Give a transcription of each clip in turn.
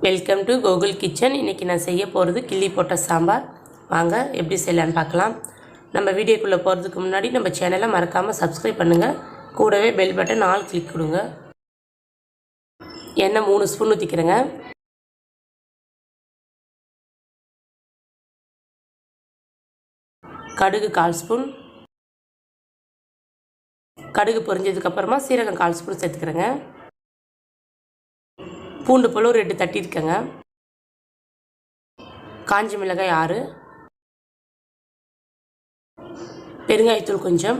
Welcome to Gokul kitchen. இன்றைக்கி நான் செய்ய போகிறது கிள்ளி போட்ட சாம்பார். வாங்க எப்படி செய்யலான்னு பார்க்கலாம். நம்ம வீடியோக்குள்ளே போகிறதுக்கு முன்னாடி நம்ம சேனலை மறக்காமல் சப்ஸ்கிரைப் பண்ணுங்கள். கூடவே பெல் பட்டன் ஆல் கிளிக் கொடுங்க. எண்ணெய் 3 ஸ்பூன் ஊற்றிக்கிறேங்க. கடுகு 1/4 ஸ்பூன். கடுகு பொரிஞ்சதுக்கப்புறமா சீரகம் 1/4 ஸ்பூன் சேர்த்துக்கிறேங்க. பூண்டு போல் ஒரு 2 தட்டியிருக்கேங்க. காஞ்ச மிளகாய் 6, பெருங்காயத்தூள் கொஞ்சம்.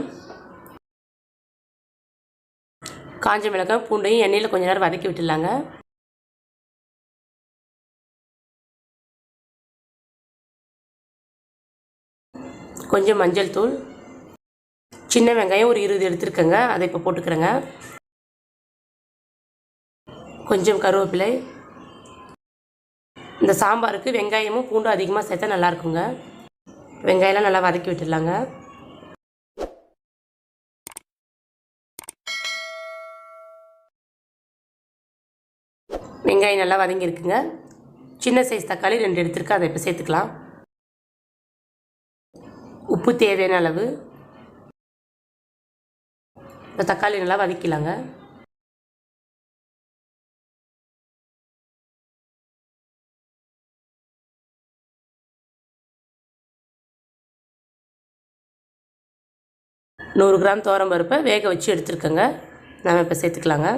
காஞ்ச மிளகாய் பூண்டையும் எண்ணெயில் கொஞ்ச நேரம் வதக்கி விட்டுலாங்க. கொஞ்சம் மஞ்சள் தூள், சின்ன வெங்காயம் ஒரு 20 எடுத்துருக்கேங்க, அதை இப்போ போட்டுக்கிறேங்க. கொஞ்சம் கருவேப்பிலை. இந்த சாம்பாருக்கு வெங்காயமும் பூண்டும் அதிகமாக சேர்த்தா நல்லாயிருக்குங்க. வெங்காயம்லாம் நல்லா வதக்கி விட்டுடலாங்க. வெங்காயம் நல்லா வதங்கியிருக்குங்க. சின்ன சைஸ் தக்காளி 2 எடுத்துருக்கு, அதை இப்போ சேர்த்துக்கலாம். உப்பு தேவையான அளவு. இந்த தக்காளி நல்லா வதக்கிலாங்க. நூறு கிராம் துவரம் பருப்பை வேக வச்சு எடுத்துருக்கேங்க, நாம் இப்போ சேர்த்துக்கலாங்க.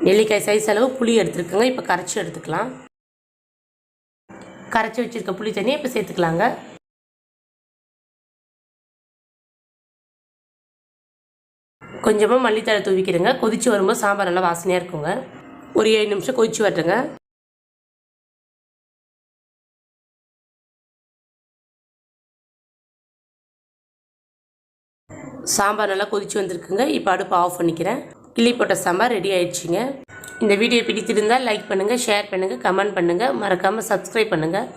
நெல்லிக்காய் சைஸ் அளவு புளி எடுத்துருக்கேங்க, இப்போ கரைச்சி எடுத்துக்கலாம். கரைச்சி வச்சுருக்க புளி தண்ணியை இப்போ சேர்த்துக்கலாங்க. கொஞ்சமாக மல்லித்தழை தூவிக்கிறேங்க. கொதித்து வரும்போது சாம்பார் நல்லா வாசனையாக இருக்குங்க. ஒரு 7 நிமிஷம் கொதிச்சு வரட்டுங்க. சாம்பார் நல்லா கொதிச்சு வந்திருக்குங்க. இப்போ அடுப்பு ஆஃப் பண்ணிக்கிறேன். கிள்ளி போட்ட சாம்பார் ரெடி ஆயிடுச்சுங்க. இந்த வீடியோ பிடித்திருந்தால் லைக் பண்ணுங்கள், ஷேர் பண்ணுங்கள், கமெண்ட் பண்ணுங்கள், மறக்காமல் சப்ஸ்கிரைப் பண்ணுங்கள்.